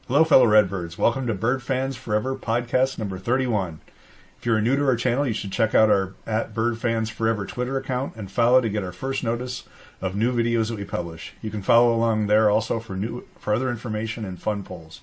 Hello, fellow Redbirds. Welcome to Bird Fans Forever podcast number 31. If you're new to our channel, you should check out our @BirdFansForever Twitter account and follow to get our first notice of new videos that we publish. You can follow along there also for other information and fun polls.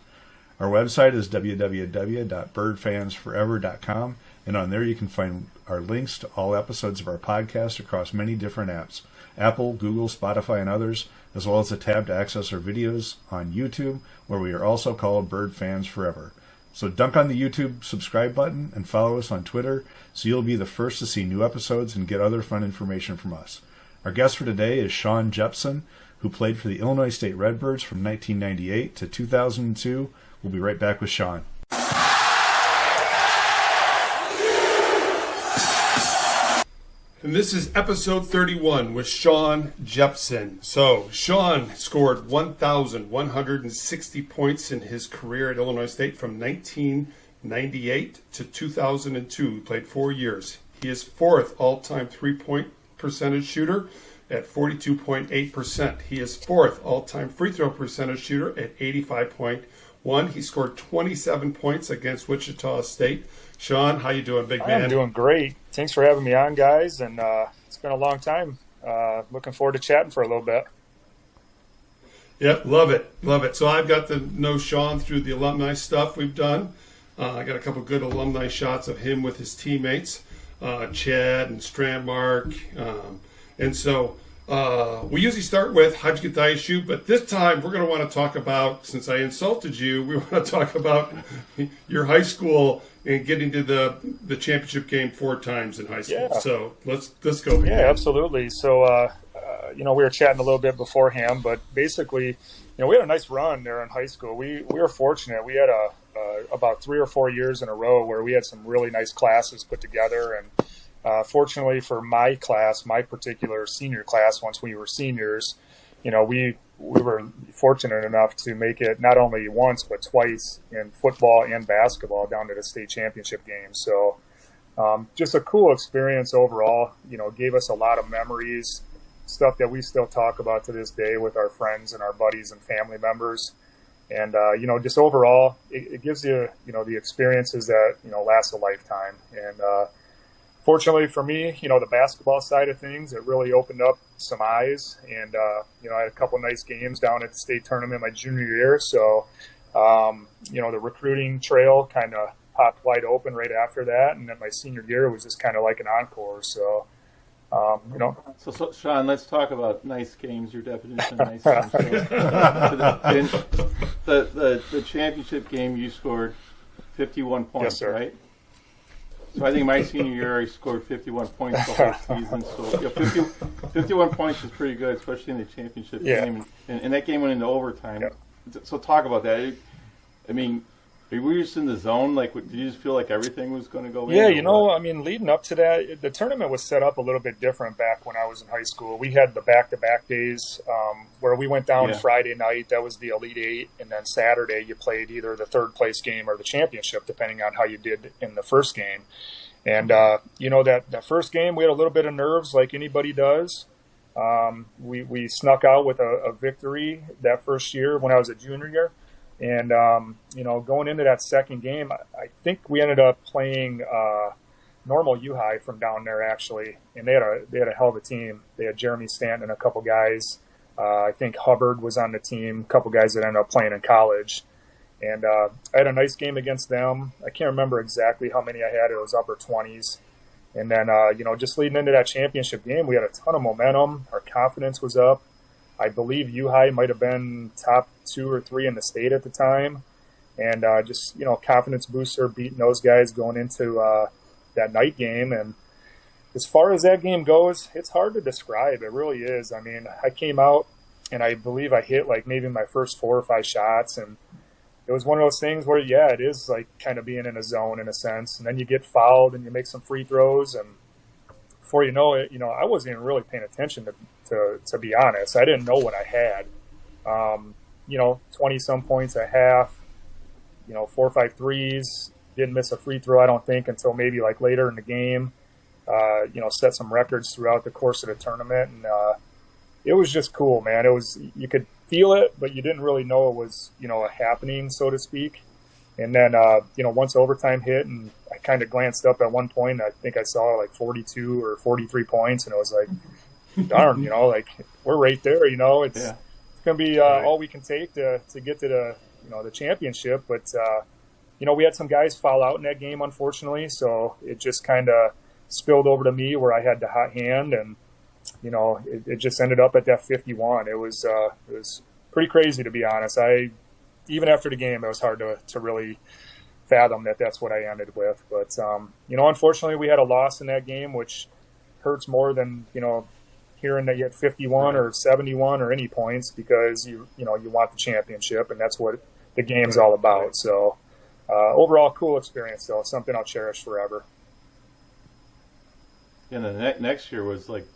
Our website is www.birdfansforever.com, and on there you can find our links to all episodes of our podcast across many different apps, Apple, Google, Spotify, and others, as well as a tab to access our videos on YouTube, where we are also called Bird Fans Forever. So dunk on the YouTube subscribe button and follow us on Twitter so you'll be the first to see new episodes and get other fun information from us. Our guest for today is Shawn Jeppson, who played for the Illinois State Redbirds from 1998 to 2002. We'll be right back with Shawn. And this is episode 31 with Shawn Jeppson. So, Shawn scored 1,160 points in his career at Illinois State from 1998 to 2002. He played 4 years. He is fourth all-time three-point percentage shooter at 42.8%. He is fourth all-time free throw percentage shooter at 85.1%. He scored 27 points against Wichita State. Shawn, how you doing, big man? I'm doing great. Thanks for having me on, guys. And it's been a long time. Looking forward to chatting for a little bit. Yep, love it. Love it. So I've got to know Shawn through the alumni stuff we've done. I got a couple good alumni shots of him with his teammates, Chad and Strandmark. And so we usually start with how'd you get the ISU, but this time we're going to want to talk about, since I insulted you, we want to talk about your high school and getting to the championship game 4 times in high school. Yeah. So let's go. Yeah, absolutely. So, we were chatting a little bit beforehand, but basically, we had a nice run there in high school. We were fortunate. We had about 3 or 4 years in a row where we had some really nice classes put together. And fortunately for my class, my particular senior class, once we were seniors, we were fortunate enough to make it not only once but twice in football and basketball down to the state championship game. So just a cool experience overall. Gave us a lot of memories, stuff that we still talk about to this day with our friends and our buddies and family members. And just overall, it gives you the experiences that last a lifetime. And fortunately for me, the basketball side of things, it really opened up some eyes. And, I had a couple nice games down at the state tournament my junior year. So, the recruiting trail kind of popped wide open right after that. And then my senior year was just kind of like an encore. So, So, Shawn, let's talk about nice games, your definition of nice games. So, the championship game, you scored 51 points, yes, sir. Right? So I think my senior year I scored 51 points the whole season. So 51 points is pretty good, especially in the championship game. And that game went into overtime. Yep. So talk about that. I mean, were you just in the zone? Like, did you just feel like everything was going to go in? Yeah, leading up to that, the tournament was set up a little bit different back when I was in high school. We had the back-to-back days where we went down Friday night. That was the Elite Eight. And then Saturday you played either the third-place game or the championship, depending on how you did in the first game. And, that first game, we had a little bit of nerves like anybody does. We snuck out with a victory that first year when I was a junior year. And, going into that second game, I think we ended up playing normal U-High from down there, actually. And they had a hell of a team. They had Jeremy Stanton and a couple guys. I think Hubbard was on the team, a couple guys that ended up playing in college. And I had a nice game against them. I can't remember exactly how many I had. It was upper 20s. And then, just leading into that championship game, we had a ton of momentum. Our confidence was up. I believe U-High might have been top 2 or 3 in the state at the time. And confidence booster, beating those guys going into that night game. And as far as that game goes, it's hard to describe. It really is. I mean, I came out and I believe I hit like maybe my first 4 or 5 shots. And it was one of those things where, it is like kind of being in a zone in a sense. And then you get fouled and you make some free throws. And before you know it, I wasn't even really paying attention to be honest. I didn't know what I had. 20-some points at half, 4 or 5 threes. Didn't miss a free throw, I don't think, until maybe like later in the game. Set some records throughout the course of the tournament. And it was just cool, man. It was, you could feel it, but you didn't really know it was, a happening, so to speak. And then, once overtime hit and I kind of glanced up at one point, I think I saw like 42 or 43 points, and I was like, darn, like we're right there, it's going to be all we can take to get to the championship. But, we had some guys foul out in that game, unfortunately. So it just kind of spilled over to me where I had the hot hand, and, it just ended up at that 51. It was pretty crazy, to be honest. Even after the game, it was hard to really fathom that that's what I ended with. But, unfortunately, we had a loss in that game, which hurts more than, hearing that you had 51 or 71 or any points, because you want the championship, and that's what the game's all about. So overall, cool experience, though, something I'll cherish forever. And the next year was like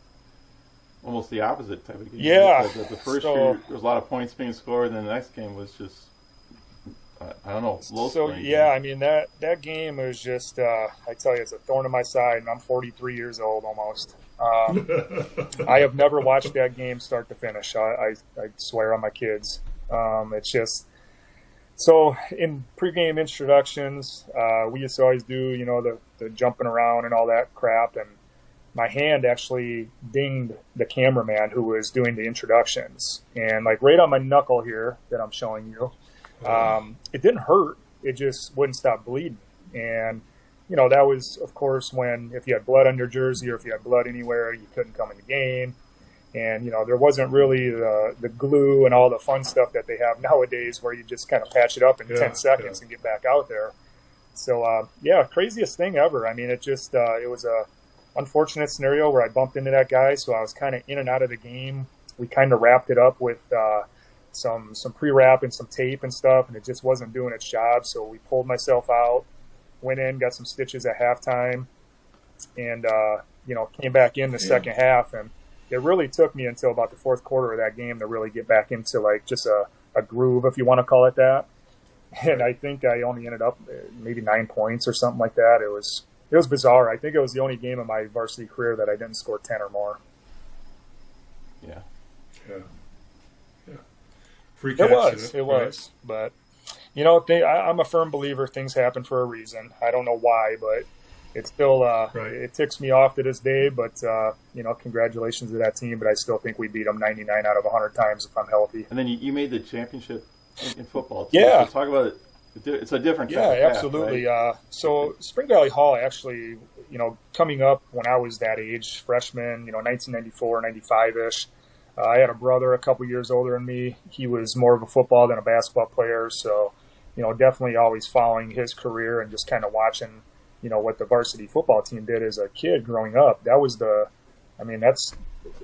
almost the opposite type of game. Yeah. The first year, there was a lot of points being scored, and then the next game was just, I don't know, low scoring. Yeah, I mean, that game was just, I tell you, it's a thorn in my side, and I'm 43 years old almost. I have never watched that game start to finish. I swear on my kids. It's just, so in pregame introductions, we used to always do, the jumping around and all that crap, and my hand actually dinged the cameraman who was doing the introductions, and like right on my knuckle here that I'm showing you. It didn't hurt. It just wouldn't stop bleeding. And, that was, of course, when if you had blood on your jersey or if you had blood anywhere, you couldn't come in the game. And, there wasn't really the glue and all the fun stuff that they have nowadays where you just kind of patch it up in 10 seconds and get back out there. So, craziest thing ever. I mean, it just it was a unfortunate scenario where I bumped into that guy, so I was kind of in and out of the game. We kind of wrapped it up with some pre-wrap and some tape and stuff, and it just wasn't doing its job. So we pulled myself out, went in, got some stitches at halftime, and came back in the second half. And it really took me until about the fourth quarter of that game to really get back into like just a groove, if you want to call it that. And I think I only ended up maybe 9 points or something like that. It was bizarre. I think it was the only game in my varsity career that I didn't score 10 or more. Yeah. Freak it was. But, I'm a firm believer things happen for a reason. I don't know why, but it's still, it ticks me off to this day. But, congratulations to that team. But I still think we beat them 99 out of 100 times if I'm healthy. And then you made the championship in football, too. Yeah. So talk about it. It's a different type of path, absolutely. Right? So Spring Valley Hall actually, coming up when I was that age, freshman, 1994, 95-ish, I had a brother a couple years older than me. He was more of a football than a basketball player. So, definitely always following his career and just kind of watching, what the varsity football team did as a kid growing up. That was that's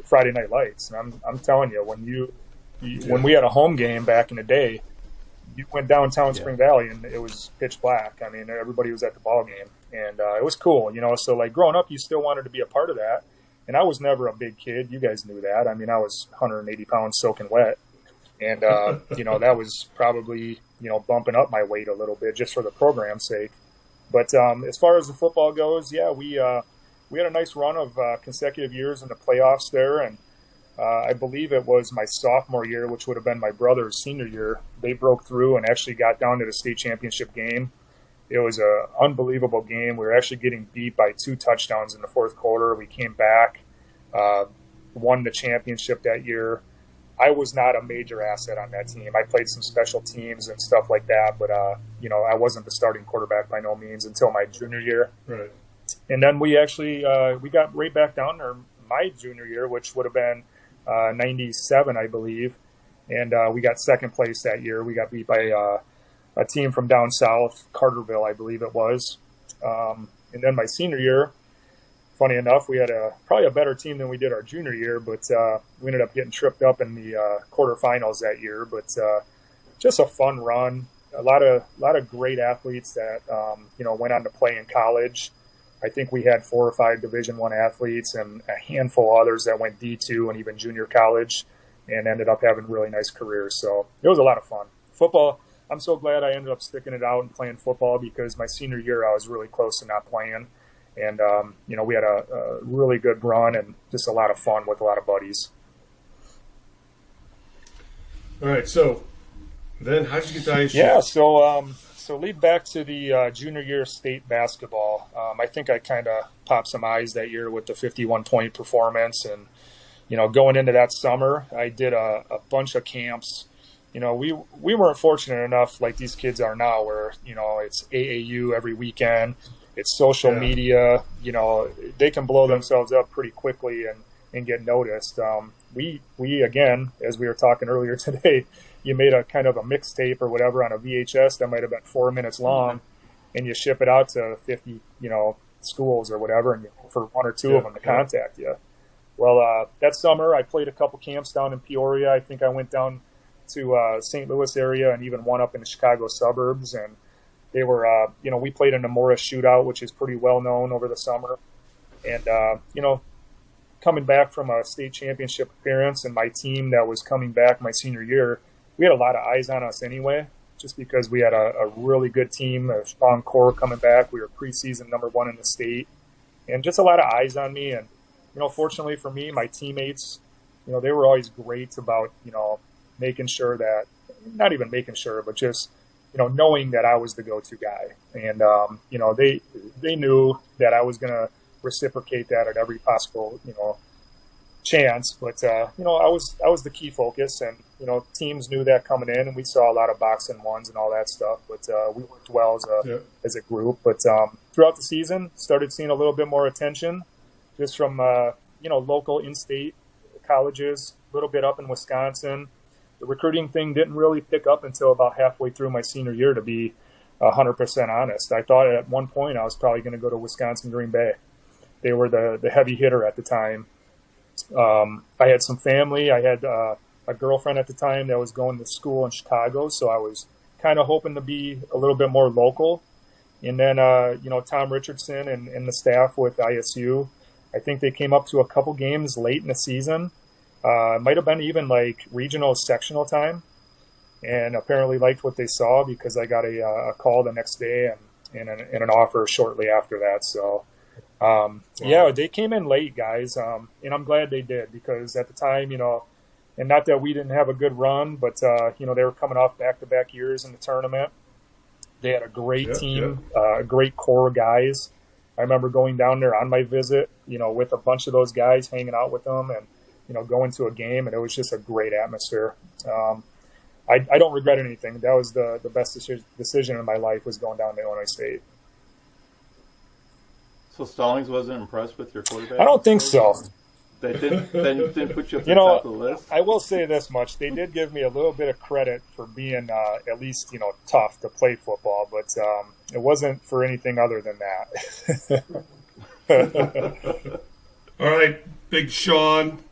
Friday Night Lights. And I'm telling you, when we had a home game back in the day, you went downtown Spring Valley and it was pitch black. I mean, everybody was at the ball game, and it was cool, So like growing up, you still wanted to be a part of that. And I was never a big kid. You guys knew that. I mean, I was 180 pounds soaking wet, and that was probably bumping up my weight a little bit just for the program's sake. But as far as the football goes, we had a nice run of consecutive years in the playoffs there, and I believe it was my sophomore year, which would have been my brother's senior year. They broke through and actually got down to the state championship game. It was an unbelievable game. We were actually getting beat by 2 touchdowns in the fourth quarter. We came back, won the championship that year. I was not a major asset on that team. I played some special teams and stuff like that, but I wasn't the starting quarterback by no means until my junior year. Right. And then we actually we got right back down there my junior year, which would have been 97, I believe, and we got second place that year. We got beat by a team from down south, Carterville, I believe it was. And then my senior year, funny enough, we had probably a better team than we did our junior year, but we ended up getting tripped up in the quarterfinals that year. But just a fun run, a lot of great athletes that went on to play in college. I think we had 4 or 5 Division I athletes and a handful of others that went D2 and even junior college and ended up having really nice careers. So it was a lot of fun. Football, I'm so glad I ended up sticking it out and playing football, because my senior year I was really close to not playing. And, we had a really good run and just a lot of fun with a lot of buddies. All right, so then how did you get to IHSA? Yeah, so lead back to the junior year state basketball. I think I kind of popped some eyes that year with the 51-point performance. And, going into that summer, I did a bunch of camps. We weren't fortunate enough like these kids are now where, it's AAU every weekend. It's social media. They can blow themselves up pretty quickly and get noticed. We again, as we were talking earlier today, you made a kind of a mixtape or whatever on a VHS that might have been 4 minutes long, and you ship it out to 50, schools or whatever, and you hope for one or two of them to contact you. Well, that summer I played a couple camps down in Peoria. I think I went down to St. Louis area and even one up in the Chicago suburbs, and they were, we played in the Morris Shootout, which is pretty well known over the summer, and coming back from a state championship appearance, and my team that was coming back my senior year, we had a lot of eyes on us anyway, just because we had a really good team, a strong core coming back. We were preseason #1 in the state, and just a lot of eyes on me. And, fortunately for me, my teammates, they were always great about, making sure that, not even making sure, but just, knowing that I was the go-to guy. And, they knew that I was going to reciprocate that at every possible, chance. But, I was the key focus, and, teams knew that coming in, and we saw a lot of boxing ones and all that stuff. But we worked well as a group. But throughout the season, started seeing a little bit more attention just from, local in-state colleges, a little bit up in Wisconsin. The recruiting thing didn't really pick up until about halfway through my senior year, to be 100% honest. I thought at one point I was probably going to go to Wisconsin Green Bay. They were the heavy hitter at the time. I had some family. I had a girlfriend at the time that was going to school in Chicago, so I was kind of hoping to be a little bit more local. And then, Tom Richardson and the staff with ISU, I think they came up to a couple games late in the season. It might have been even like regional sectional time, and apparently liked what they saw because I got a call the next day and an offer shortly after that. So, they came in late, guys, and I'm glad they did because at the time, and not that we didn't have a good run, but, they were coming off back-to-back years in the tournament. They had a great team, a great core of guys. I remember going down there on my visit, with a bunch of those guys, hanging out with them and, going to a game, and it was just a great atmosphere. I don't regret anything. That was the best decision in my life, was going down to Illinois State. So Stallings wasn't impressed with your quarterback? I don't think so. They didn't put you up the top of the list? I will say this much. They did give me a little bit of credit for being at least, tough to play football, but it wasn't for anything other than that. All right, Big Shawn,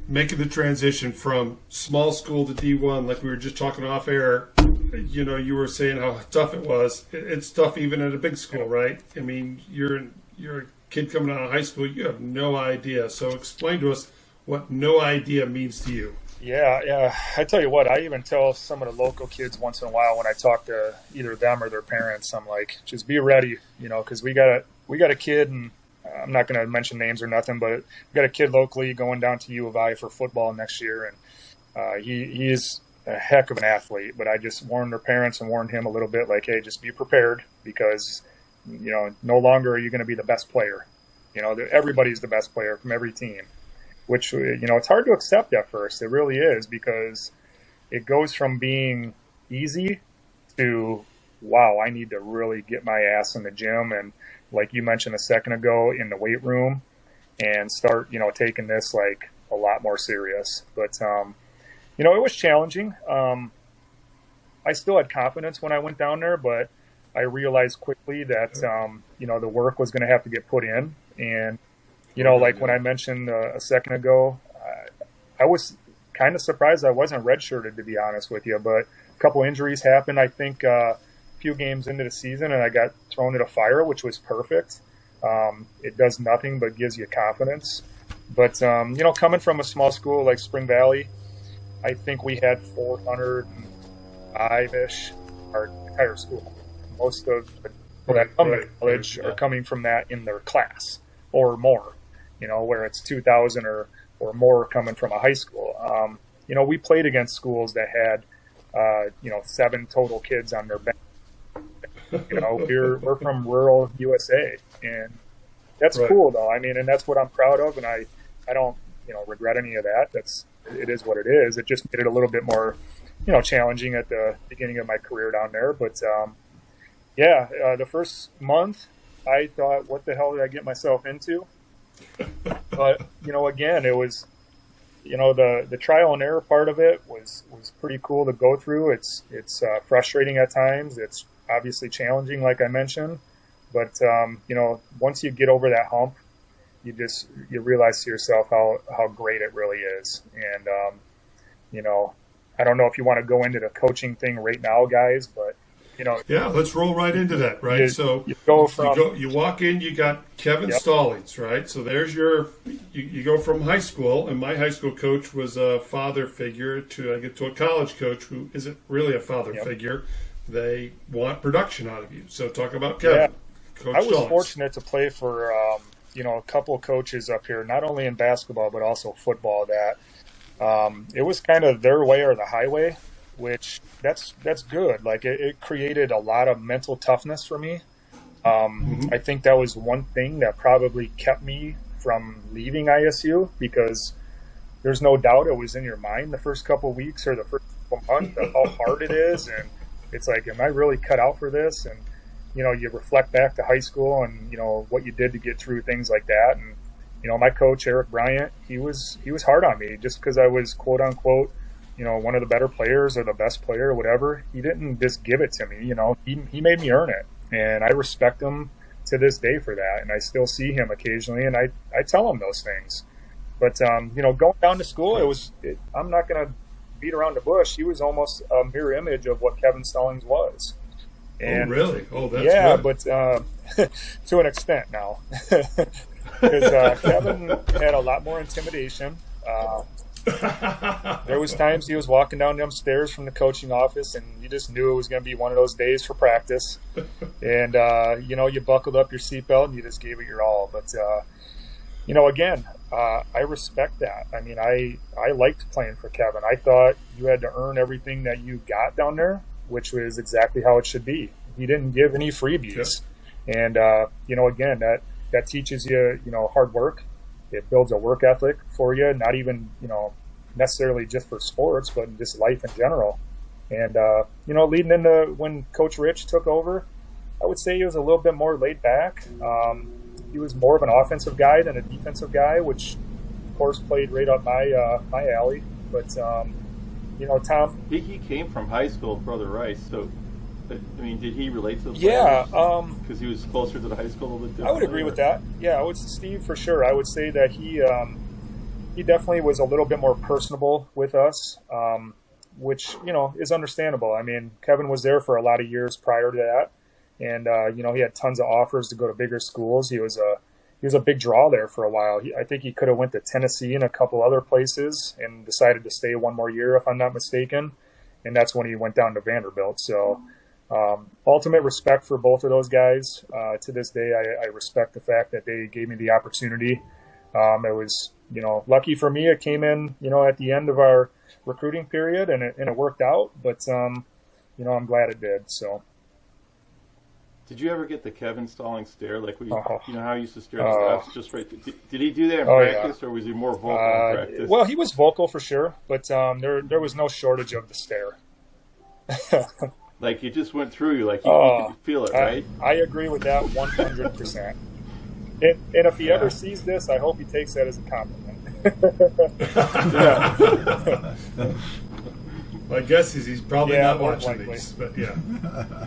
making the transition from small school to D1, like we were just talking off air. You were saying how tough it was. It's tough even at a big school, right? I mean, you're a kid coming out of high school. You have no idea. So explain to us what no idea means to you. Yeah. I tell you what, I even tell some of the local kids once in a while when I talk to either them or their parents, I'm like, just be ready, because we got a kid, and I'm not going to mention names or nothing, but we got a kid locally going down to U of I for football next year, and he is a heck of an athlete. But I just warned their parents and warned him a little bit, like, hey, just be prepared because no longer are you going to be the best player. Everybody's the best player from every team, which it's hard to accept at first. It really is, because it goes from being easy to, wow, I need to really get my ass in the gym and, like you mentioned a second ago, in the weight room and start, taking this like a lot more serious. But, it was challenging. I still had confidence when I went down there, but I realized quickly that, the work was going to have to get put in. And, like when I mentioned a second ago, I was kind of surprised I wasn't redshirted, to be honest with you. But a couple injuries happened, I think, a few games into the season, and I got thrown into fire, which was perfect. It does nothing but gives you confidence. But, coming from a small school like Spring Valley, I think we had 405-ish our entire school. Most of the people that come to college are coming from that in their class or more, where it's 2,000 or more coming from a high school. we played against schools that had, 7 total kids on their bench. We're from rural USA, and that's right. cool though. I mean, and that's what I'm proud of, and I don't, regret any of that. It is what it is. It just made it a little bit more, challenging at the beginning of my career down there. But, the first month I thought, what the hell did I get myself into? But, again, it was, the trial and error part of it was pretty cool to go through. It's frustrating at times. It's obviously challenging, like I mentioned. But, once you get over that hump, you realize to yourself how great it really is. And, I don't know if you want to go into the coaching thing right now, guys, but, Yeah, let's roll right into that, right? You walk in, you got Kevin Stallings, right? So there's you go from high school, and my high school coach was a father figure to a college coach who isn't really a father figure. They want production out of you. So talk about Kevin. Yeah. Coach I was Stallings. fortunate to play for, a couple of coaches up here, not only in basketball, but also football, that it was kind of their way or the highway, which that's good. Like it created a lot of mental toughness for me. I think that was one thing that probably kept me from leaving ISU, because there's no doubt it was in your mind the first couple of weeks or the first couple months of how hard it is. And it's like, am I really cut out for this? And, you reflect back to high school and, what you did to get through things like that. And, my coach, Eric Bryant, he was hard on me just because I was quote unquote, one of the better players or the best player or whatever. He didn't just give it to me, he made me earn it. And I respect him to this day for that. And I still see him occasionally, and I tell him those things. But, going down to school, I'm not going to beat around the bush. He was almost a mirror image of what Kevin Stallings was. And, really? Oh, that's good. But to an extent now. Because Kevin had a lot more intimidation. There was times he was walking down them stairs from the coaching office, and you just knew it was going to be one of those days for practice. And, you buckled up your seatbelt and you just gave it your all. But, again, I respect that. I mean, I liked playing for Kevin. I thought you had to earn everything that you got down there, which was exactly how it should be. He didn't give any freebies. Yeah. And, again, that teaches you, hard work. It builds a work ethic for you, not even, necessarily just for sports, but just life in general. And, leading into when Coach Rich took over, I would say he was a little bit more laid back. He was more of an offensive guy than a defensive guy, which, of course, played right up my alley. But, Tom... He came from high school, Brother Rice, so... I mean, did he relate to the players? Yeah. Because he was closer to the high school a little bit. I would agree with that. Yeah, I would Steve for sure. I would say that he definitely was a little bit more personable with us, which, is understandable. I mean, Kevin was there for a lot of years prior to that. And, he had tons of offers to go to bigger schools. He was a big draw there for a while. I think he could have went to Tennessee and a couple other places and decided to stay one more year, if I'm not mistaken. And that's when he went down to Vanderbilt. So, ultimate respect for both of those guys. To this day, I respect the fact that they gave me the opportunity. It was, lucky for me. It came in, at the end of our recruiting period, and it worked out. But, I'm glad it did. So. Did you ever get the Kevin Stallings stare? Like, how he used to stare at the refs just right. Did he do that in practice, or was he more vocal in practice? Well, he was vocal for sure, but there was no shortage of the stare. Like, it just went through you, like you could feel it, right? I agree with that 100%. And if he ever sees this, I hope he takes that as a compliment. My guess is he's probably not watching these, but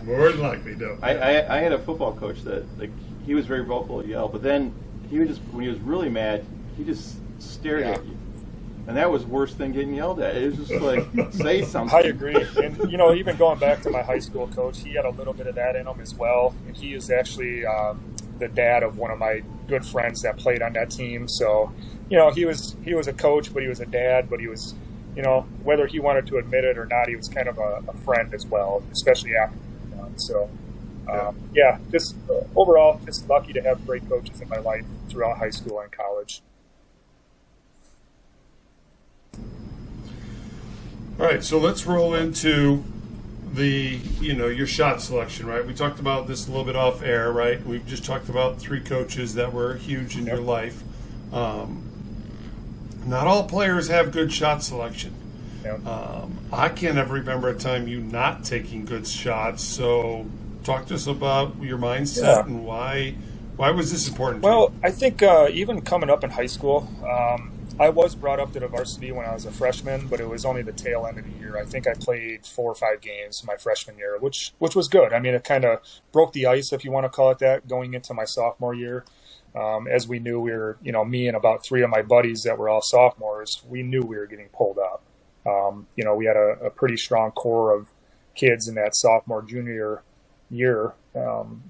more than likely, no. I had a football coach that, like, he was very vocal, yell, but then he would just, when he was really mad, he just stared at you. And that was worse than getting yelled at. It was just like, say something. I agree. And, even going back to my high school coach, he had a little bit of that in him as well. And he is actually the dad of one of my good friends that played on that team. So, he was a coach, but he was a dad, but he was, whether he wanted to admit it or not, he was kind of a friend as well, especially after he was done. So, just overall, just lucky to have great coaches in my life throughout high school and college. All right, so let's roll into your shot selection, right? We talked about this a little bit off air, right? We've just talked about 3 coaches that were huge in your life. Not all players have good shot selection. Yep. I can't ever remember a time you not taking good shots. So talk to us about your mindset and why was this important to you? Well, I think even coming up in high school, I was brought up to the varsity when I was a freshman, but it was only the tail end of the year. I think I played 4 or 5 games my freshman year, which was good. I mean, it kind of broke the ice, if you want to call it that, going into my sophomore year. As we knew we were, me and about 3 of my buddies that were all sophomores, we knew we were getting pulled up. We had a pretty strong core of kids in that sophomore, junior year.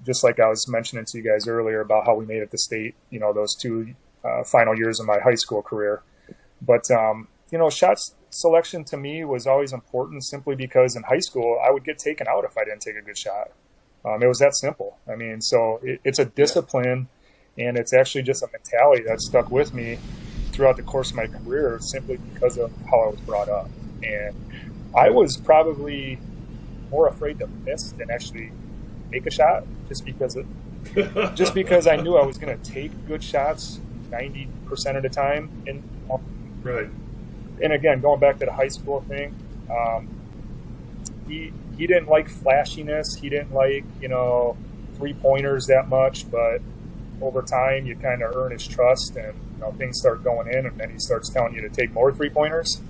Just like I was mentioning to you guys earlier about how we made it to state, those 2 final years of my high school career. But, shots selection to me was always important simply because in high school, I would get taken out if I didn't take a good shot. It was that simple. I mean, so it's a discipline, and it's actually just a mentality that stuck with me throughout the course of my career simply because of how I was brought up. And I was probably more afraid to miss than actually make a shot just because I knew I was going to take good shots 90% of the time. Right. And again, going back to the high school thing, he didn't like flashiness. He didn't like, 3-pointers that much, but over time you kind of earn his trust and, things start going in, and then he starts telling you to take more 3-pointers.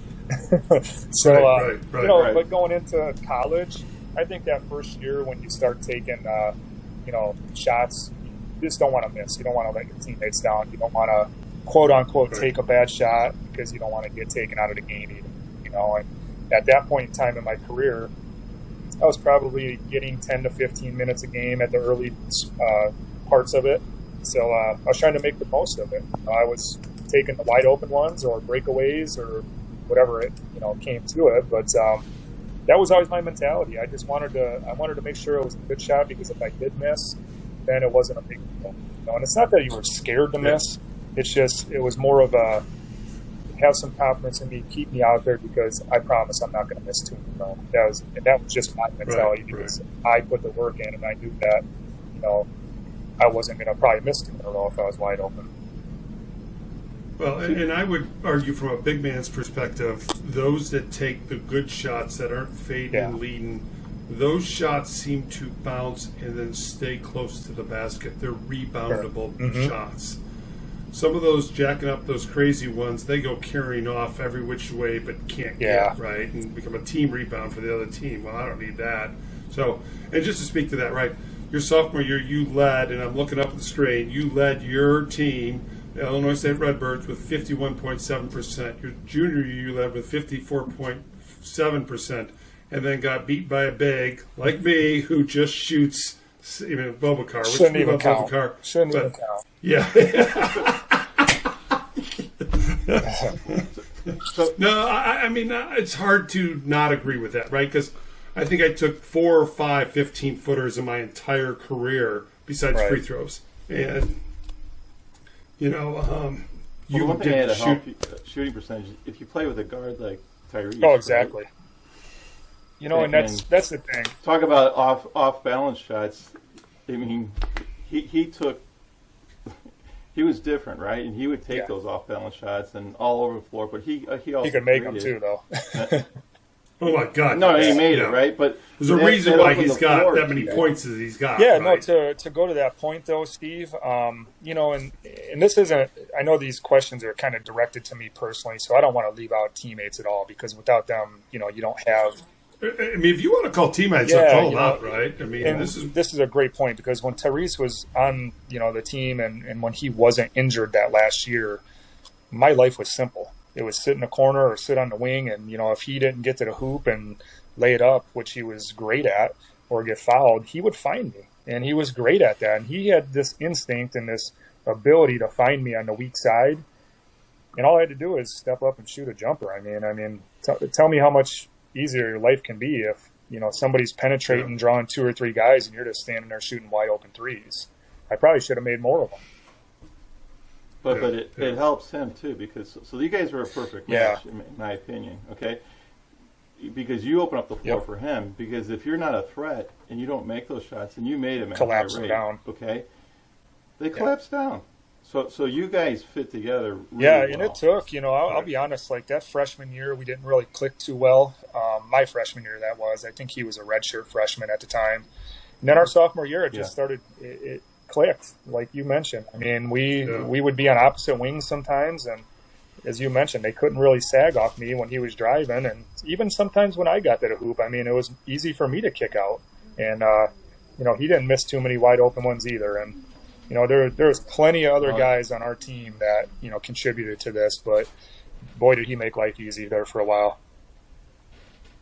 So, but going into college, I think that first year when you start taking, shots, you just don't want to miss. You don't want to let your teammates down. You don't want to, quote unquote, take a bad shot because you don't want to get taken out of the game either. And at that point in time in my career, I was probably getting 10 to 15 minutes a game at the early parts of it. So I was trying to make the most of it. I was taking the wide open ones or breakaways or whatever it came to it. But that was always my mentality. I wanted to make sure it was a good shot because if I did miss, then it wasn't a big deal. And it's not that you were scared to miss. It's just it was more of a have some confidence in me, keep me out there because I promise I'm not going to miss 2 in a row. That was just my mentality because I put the work in and I knew that I wasn't going to probably miss 2 in a row if I was wide open. Well, and I would argue from a big man's perspective, those that take the good shots that aren't fading and leading, those shots seem to bounce and then stay close to the basket. They're reboundable shots. Some of those jacking up those crazy ones, they go carrying off every which way but can't get, right? And become a team rebound for the other team. Well, I don't need that. So, and just to speak to that, right, your sophomore year you led, and I'm looking up at the screen, you led your team, the Illinois State Redbirds, with 51.7%. Your junior year you led with 54.7%, and then got beat by a big, like me, who just shoots Bobacar. Shouldn't even count. Shouldn't even count. Yeah. No, I mean, it's hard to not agree with that, right? Because I think I took 4 or 5 15-footers in my entire career besides free throws. And, you one thing to help shooting percentage, if you play with a guard like Tyrese. Oh, exactly. Right? And that's the thing. Talk about off balance shots. I mean, he took. He was different, right? And he would take those off-balance shots and all over the floor. But he also could make them too, though. Oh my God! No, he made it right. But there's a reason why he's got that many points as he's got. Yeah, right? No. To go to that point though, Steve. And this isn't. I know these questions are kind of directed to me personally, so I don't want to leave out teammates at all because without them, you don't have. I mean, if you want to call teammates, call them out, right? I mean, this is a great point because when Tyrese was on, the team and when he wasn't injured that last year, my life was simple. It was sit in a corner or sit on the wing, and if he didn't get to the hoop and lay it up, which he was great at, or get fouled, he would find me, and he was great at that. And he had this instinct and this ability to find me on the weak side, and all I had to do is step up and shoot a jumper. I mean, tell me how much easier your life can be if somebody's penetrating, drawing 2 or 3 guys, and you're just standing there shooting wide open threes. I probably should have made more of them. But it helps him too because so you guys were a perfect match in my opinion. Okay, because you open up the floor for him. Because if you're not a threat and you don't make those shots, and you made them at collapse high rate, down. okay, they collapse down. So you guys fit together really and well. it took, I'll be honest, like that freshman year, we didn't really click too well. My freshman year, that was. I think he was a redshirt freshman at the time. And then our sophomore year, it just started, it clicked, like you mentioned. I mean, we would be on opposite wings sometimes, and as you mentioned, they couldn't really sag off me when he was driving. And even sometimes when I got to the hoop, I mean, it was easy for me to kick out. And, he didn't miss too many wide open ones either. And, there's plenty of other guys on our team that, contributed to this, but boy, did he make life easy there for a while.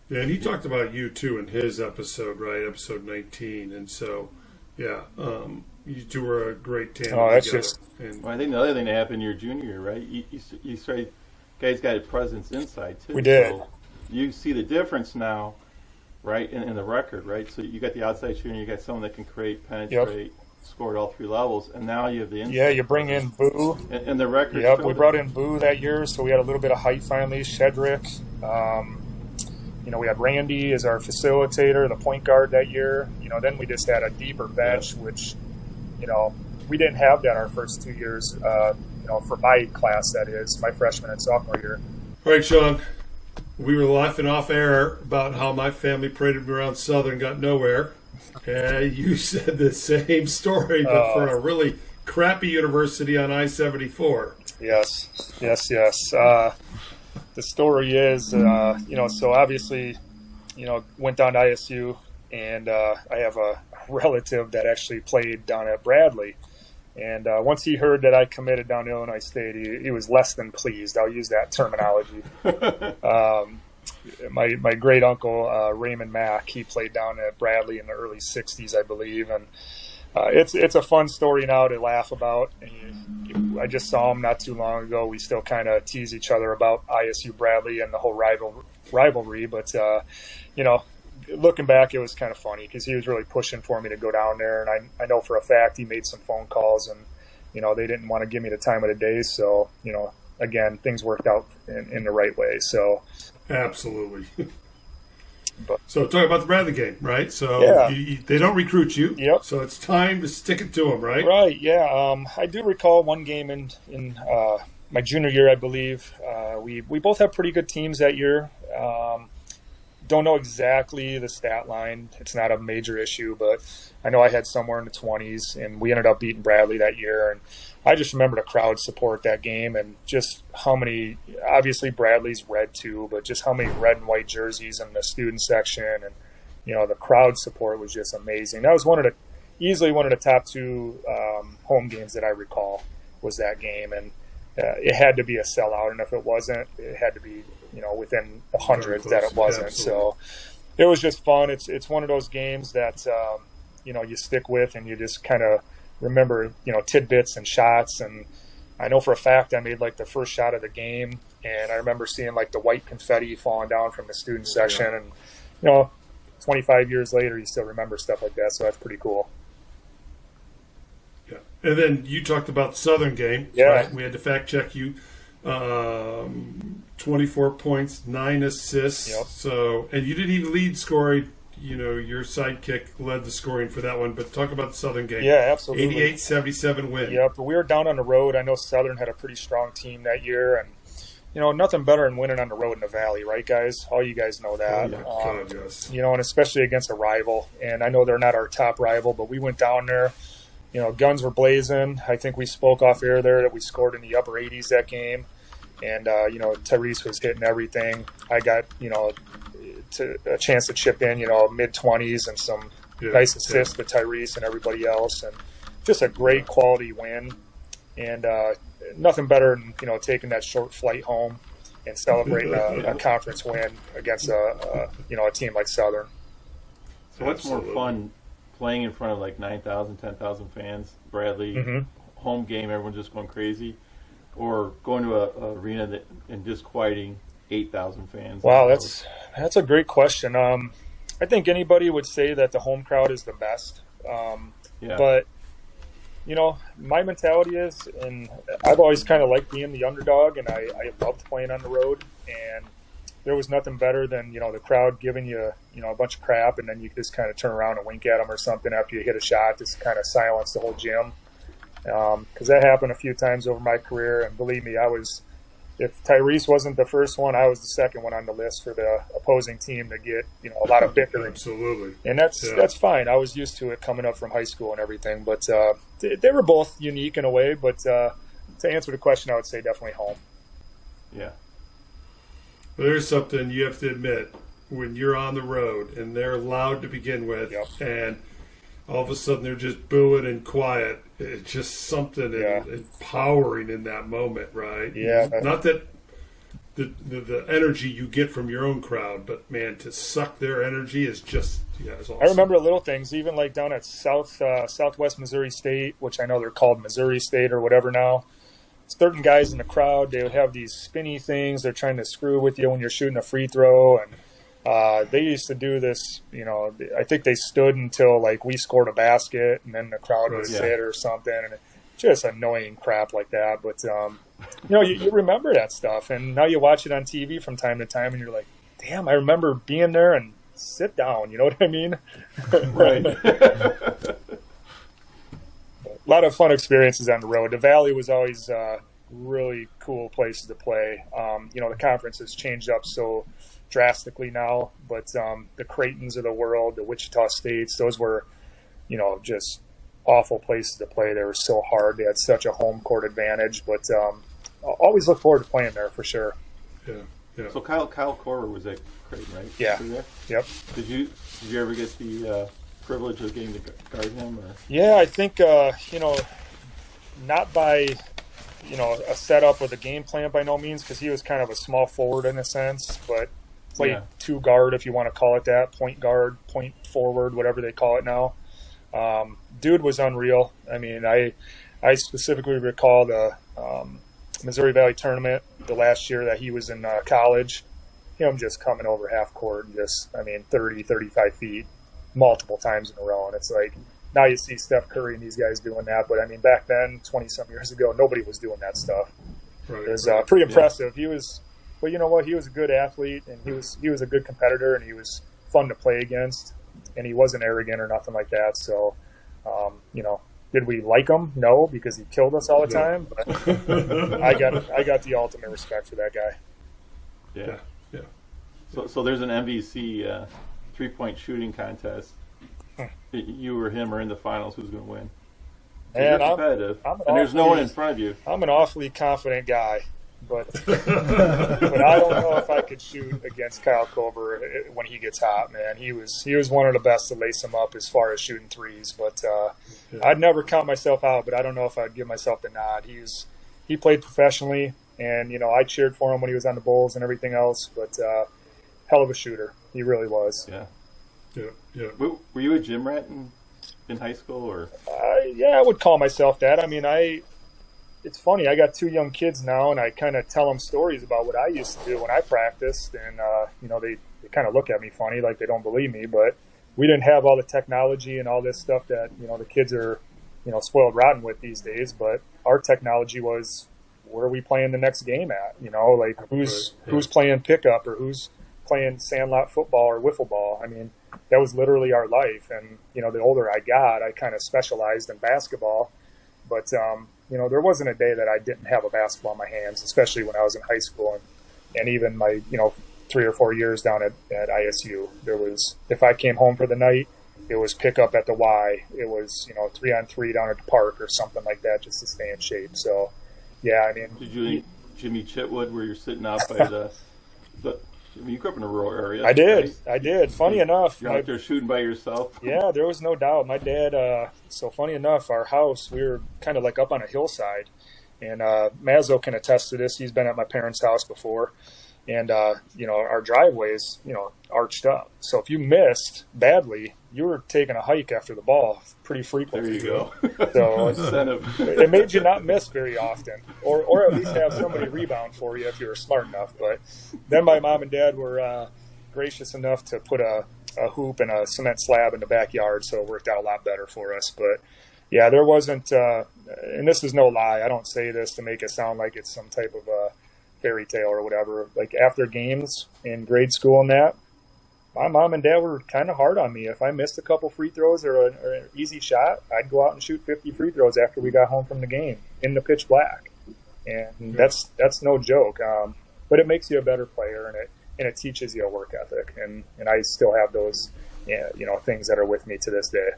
Yeah, and he talked about you too in his episode, right? Episode 19. And so, you two were a great tandem. Oh, that's together. Well, I think the other thing that happened your junior year, right? You started, guys got a presence inside too. We did. So you see the difference now, right, in the record, right? So you got the outside shooting, you got someone that can create, penetrate, score at all three levels, and now you have the inside. Yeah, you bring in Boo. And the record. Yep, we brought in Boo that year, so we had a little bit of height finally. Shedrick. We had Randy as our facilitator, the point guard that year. Then we just had a deeper bench, which, we didn't have that our first 2 years, for my class, that is, my freshman and sophomore year. All right, Shawn, we were laughing off air about how my family paraded me around Southern, got nowhere. You said the same story, but for a really crappy university on I-74. Yes. The story is, so obviously, went down to ISU, and I have a relative that actually played down at Bradley. And once he heard that I committed down to Illinois State, he was less than pleased. I'll use that terminology. My great uncle, Raymond Mack, he played down at Bradley in the early 60s, I believe. And it's a fun story now to laugh about. I just saw him not too long ago. We still kind of tease each other about ISU Bradley and the whole rivalry. But, looking back, it was kind of funny because he was really pushing for me to go down there. And I know for a fact he made some phone calls, and, they didn't want to give me the time of the day. So, again, things worked out in the right way. So absolutely. So talk about the Bradley game, right? So they don't recruit you. Yep. So it's time to stick it to them, right? Right. Yeah. I do recall one game in my junior year, I believe. We both had pretty good teams that year. Don't know exactly the stat line. It's not a major issue, but I know I had somewhere in the 20s, and we ended up beating Bradley that year. And I just remember the crowd support that game, and just how many, obviously Bradley's red too, but just how many red and white jerseys in the student section, and the crowd support was just amazing. That was easily one of the top two home games that I recall, was that game, and it had to be a sellout, and if it wasn't, it had to be within the hundreds that it wasn't. Absolutely. So it was just fun. It's one of those games that you stick with, and you just kind of remember tidbits and shots. And I know for a fact I made like the first shot of the game, and I remember seeing like the white confetti falling down from the student section, and 25 years later you still remember stuff like that, so that's pretty cool. Yeah. And then you talked about the Southern game. Yeah. Right? We had to fact check you. 24 points, 9 assists. Yep. So, and you didn't even lead scoring. Your sidekick led the scoring for that one. But talk about the Southern game. Yeah, absolutely. 88-77 win. Yep. But we were down on the road. I know Southern had a pretty strong team that year, and nothing better than winning on the road in the Valley, right, guys? All you guys know that. Yes. And especially against a rival. And I know they're not our top rival, but we went down there. Guns were blazing. I think we spoke off air there that we scored in the upper 80s that game. And, Tyrese was hitting everything. I got, a chance to chip in, mid-20s and some nice assists to Tyrese and everybody else. And just a great quality win. And nothing better than, taking that short flight home and celebrating a conference win against a team like Southern. So what's more fun, playing in front of like 9,000, 10,000 fans, Bradley, home game, everyone's just going crazy, or going to an arena and disquieting 8,000 fans? Wow, that's a great question. I think anybody would say that the home crowd is the best. But, my mentality is, and I've always kind of liked being the underdog, and I loved playing on the road. And there was nothing better than, the crowd giving you, a bunch of crap, and then you just kind of turn around and wink at them or something after you hit a shot, just kind of silence the whole gym. Because that happened a few times over my career, and believe me, if Tyrese wasn't the first one, I was the second one on the list for the opposing team to get, a lot of bickering. Absolutely. And that's fine. I was used to it coming up from high school and everything, but they were both unique in a way. But to answer the question, I would say definitely home. Yeah. Well, there's something you have to admit when you're on the road and they're loud to begin with, and all of a sudden they're just booing and quiet. It's just something empowering in that moment, right? Yeah. Not that the energy you get from your own crowd, but man, to suck their energy is just it's awesome. I remember little things, even like down at Southwest Missouri State, which I know they're called Missouri State or whatever now. Certain guys in the crowd, they would have these spinny things. They're trying to screw with you when you're shooting a free throw, and they used to do this. I think they stood until like we scored a basket, and then the crowd would sit or something, and just annoying crap like that. But you remember that stuff, and now you watch it on TV from time to time, and you're like, damn, I remember being there and sit down. You know what I mean? Right. A lot of fun experiences on the road. The Valley was always really cool places to play. The conference has changed up so drastically now, but the Creightons of the world, the Wichita States, those were, just awful places to play. They were so hard. They had such a home court advantage, but always look forward to playing there for sure. Yeah. So Kyle Korver was at Creighton, right? Yeah. Yep. Did you ever get the privilege of getting to guard him? Or? Yeah, I think, not by, a setup with a game plan by no means, because he was kind of a small forward in a sense, but played two guard, if you want to call it that, point guard, point forward, whatever they call it now. Dude was unreal. I mean, I specifically recall the Missouri Valley tournament the last year that he was in college, him just coming over half court, 30, 35 feet, multiple times in a row. And it's like, now you see Steph Curry and these guys doing that. But, back then, 20-some years ago, nobody was doing that stuff. Right, it was pretty impressive. He was – but you know what? He was a good athlete, and he was a good competitor, and he was fun to play against. And he wasn't arrogant or nothing like that. So, did we like him? No, because he killed us all the time. But I got the ultimate respect for that guy. Yeah. So there's an MVC three-point shooting contest. You or him are in the finals. Who's going to win? So and you're competitive, and there's no one in front of you. I'm an awfully confident guy, but I don't know if I could shoot against Kyle Korver when he gets hot, man. He was one of the best to lace him up as far as shooting threes, but I'd never count myself out, but I don't know if I'd give myself the nod. He played professionally, and I cheered for him when he was on the Bulls and everything else, but hell of a shooter. He really was. Yeah. Yeah. Were you a gym rat in high school, or? Yeah, I would call myself that. It's funny. I got two young kids now, and I kind of tell them stories about what I used to do when I practiced, and they kind of look at me funny, like they don't believe me. But we didn't have all the technology and all this stuff that the kids are spoiled rotten with these days. But our technology was, where are we playing the next game at? Like who's playing pickup or who's playing sandlot football or wiffle ball. That was literally our life. And, the older I got, I kind of specialized in basketball. But, there wasn't a day that I didn't have a basketball in my hands, especially when I was in high school and even my, 3 or 4 years down at ISU. There was, if I came home for the night, it was pick up at the Y. It was, 3-on-3 down at the park or something like that just to stay in shape. So, yeah, Did you eat Jimmy Chitwood where you're sitting out by the you grew up in a rural area. I did. Right? I did. Funny enough. You're out there shooting by yourself. Yeah, there was no doubt. My dad, so funny enough, our house, we were kind of like up on a hillside. And Mazzo can attest to this. He's been at my parents' house before. And, our driveway is, arched up. So if you missed badly, you were taking a hike after the ball pretty frequently. There you go. So it made you not miss very often, or at least have somebody rebound for you if you were smart enough. But then my mom and dad were gracious enough to put a hoop and a cement slab in the backyard, so it worked out a lot better for us. But yeah, there wasn't, and this is no lie. I don't say this to make it sound like it's some type of fairy tale or whatever. Like after games in grade school and that, my mom and dad were kind of hard on me. If I missed a couple free throws or an easy shot, I'd go out and shoot 50 free throws after we got home from the game in the pitch black. And that's no joke. But it makes you a better player, and it teaches you a work ethic. And I still have those, things that are with me to this day.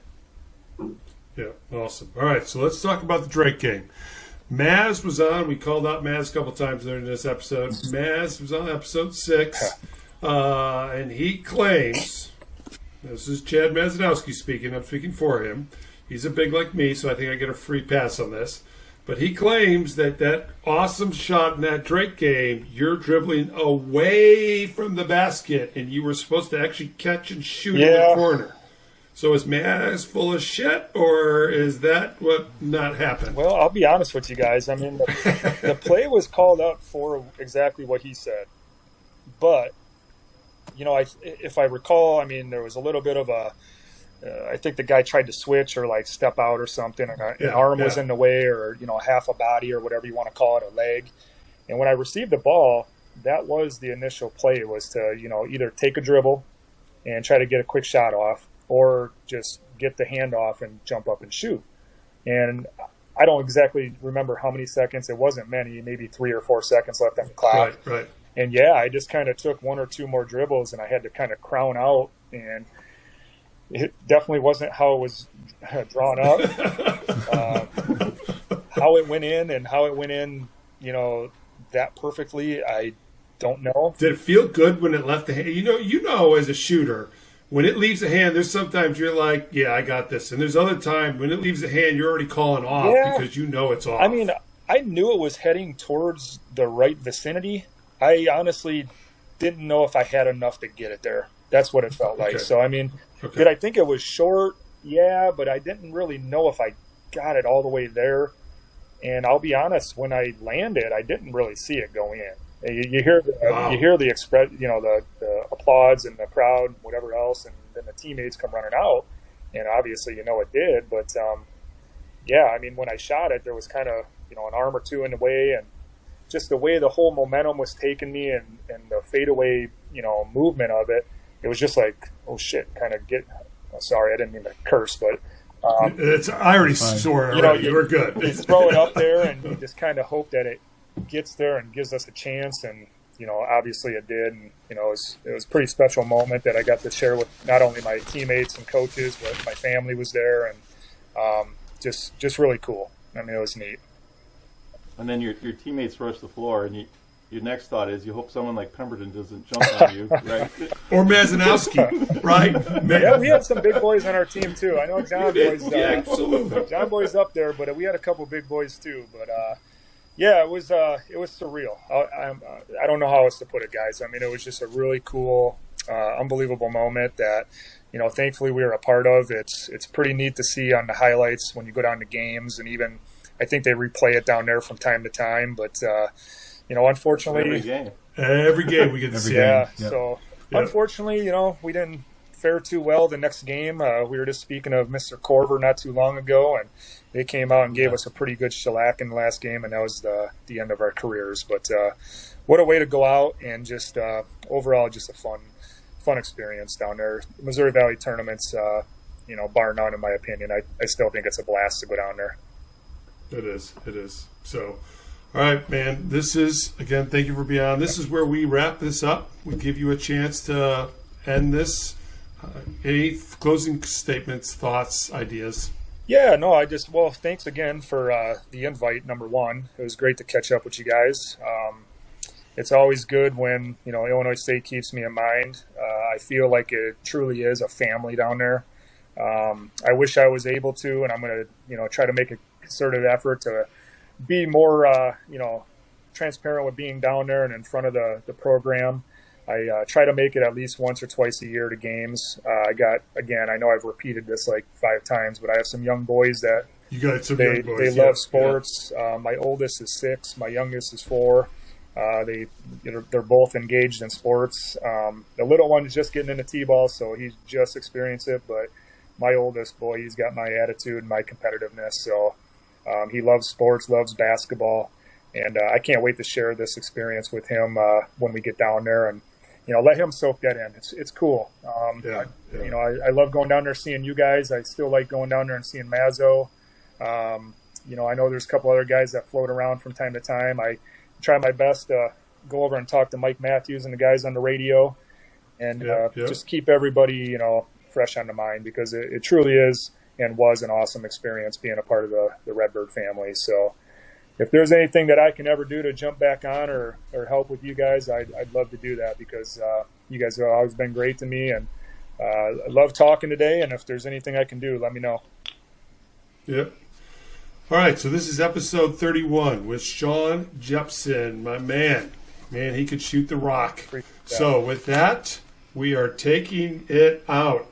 Yeah, awesome. All right, so let's talk about the Drake game. Maz was on. We called out Maz a couple times during this episode. Maz was on episode 6. And he claims, this is Chad Mazanowski speaking, I'm speaking for him. He's a big like me, so I think I get a free pass on this. But he claims that awesome shot in that Drake game, you're dribbling away from the basket, and you were supposed to actually catch and shoot in the corner. So is Maz full of shit, or is that what not happened? Well, I'll be honest with you guys. I mean, the play was called up for exactly what he said. But if I recall, I mean, there was a little bit of I think the guy tried to switch or like step out or something, and an arm was in the way, or, half a body or whatever you want to call it, a leg. And when I received the ball, that was the initial play, was to, either take a dribble and try to get a quick shot off, or just get the handoff and jump up and shoot. And I don't exactly remember how many seconds. It wasn't many, maybe 3 or 4 seconds left on the clock. Right. And I just kind of took 1 or 2 more dribbles, and I had to kind of crown out, and it definitely wasn't how it was drawn up. How it went in and how it went in, that perfectly, I don't know. Did it feel good when it left the hand? As a shooter, when it leaves the hand, there's sometimes you're like, yeah, I got this. And there's other times when it leaves the hand, you're already calling off because it's off. I mean, I knew it was heading towards the right vicinity. I honestly didn't know if I had enough to get it there. That's what it felt like. So, I mean, did I think it was short? Yeah, but I didn't really know if I got it all the way there. And I'll be honest, when I landed, I didn't really see it go in. You hear the express, the applause and the crowd, whatever else, and then the teammates come running out, and obviously it did. But I mean, when I shot it, there was kind of an arm or two in the way, and just the way the whole momentum was taking me, and the fadeaway movement of it, it was just like, oh shit, kind of sorry, I didn't mean to curse, but I already swore. You were good. You throw it up there, and you just kind of hope that it gets there and gives us a chance, and obviously it did, and it was a pretty special moment that I got to share with not only my teammates and coaches, but my family was there, and just really cool. I mean, it was neat. And then your teammates rush the floor, and your next thought is you hope someone like Pemberton doesn't jump on you, right? Or Mazanowski, right? Yeah, we had some big boys on our team too. I know John Boy's absolutely. John Boy's up there, but we had a couple big boys too. But it was surreal. I don't know how else to put it, guys. I mean, it was just a really cool, unbelievable moment that thankfully we were a part of. It's pretty neat to see on the highlights when you go down to games, and even I think they replay it down there from time to time. But unfortunately, every game we get to see. So unfortunately, we didn't fare too well the next game. We were just speaking of Mr. Corver not too long ago, and they came out and gave us a pretty good shellac in the last game, and that was the end of our careers. But what a way to go out, and just overall just a fun experience down there. Missouri Valley tournaments, bar none in my opinion. I still think it's a blast to go down there. It is. So, all right, man, this is, again, thank you for being on. This is where we wrap this up. We give you a chance to end this. Any closing statements, thoughts, ideas? Yeah, no, thanks again for the invite, number one. It was great to catch up with you guys. It's always good when, Illinois State keeps me in mind. I feel like it truly is a family down there. I wish I was able to, and I'm going to, try to make a concerted effort to be more, transparent with being down there and in front of the program. I try to make it at least once or twice a year to games. I know I've repeated this like 5 times, but I have some young boys that young boys. They love sports. Yeah. My oldest is 6. My youngest is 4. They're both engaged in sports. The little one is just getting into t-ball, so he's just experienced it. But my oldest boy, he's got my attitude and my competitiveness. So he loves sports, loves basketball. And I can't wait to share this experience with him when we get down there, and let him soak that in. It's cool. I love going down there seeing you guys. I still like going down there and seeing Mazzo. I know there's a couple other guys that float around from time to time. I try my best to go over and talk to Mike Matthews and the guys on the radio, and just keep everybody fresh on the mind, because it truly is and was an awesome experience being a part of the Redbird family. So if there's anything that I can ever do to jump back on or help with you guys, I'd love to do that, because you guys have always been great to me, and I love talking today. And if there's anything I can do, let me know. Yep. All right, so this is episode 31 with Shawn Jeppson, my man. Man, he could shoot the rock. So with that, we are taking it out.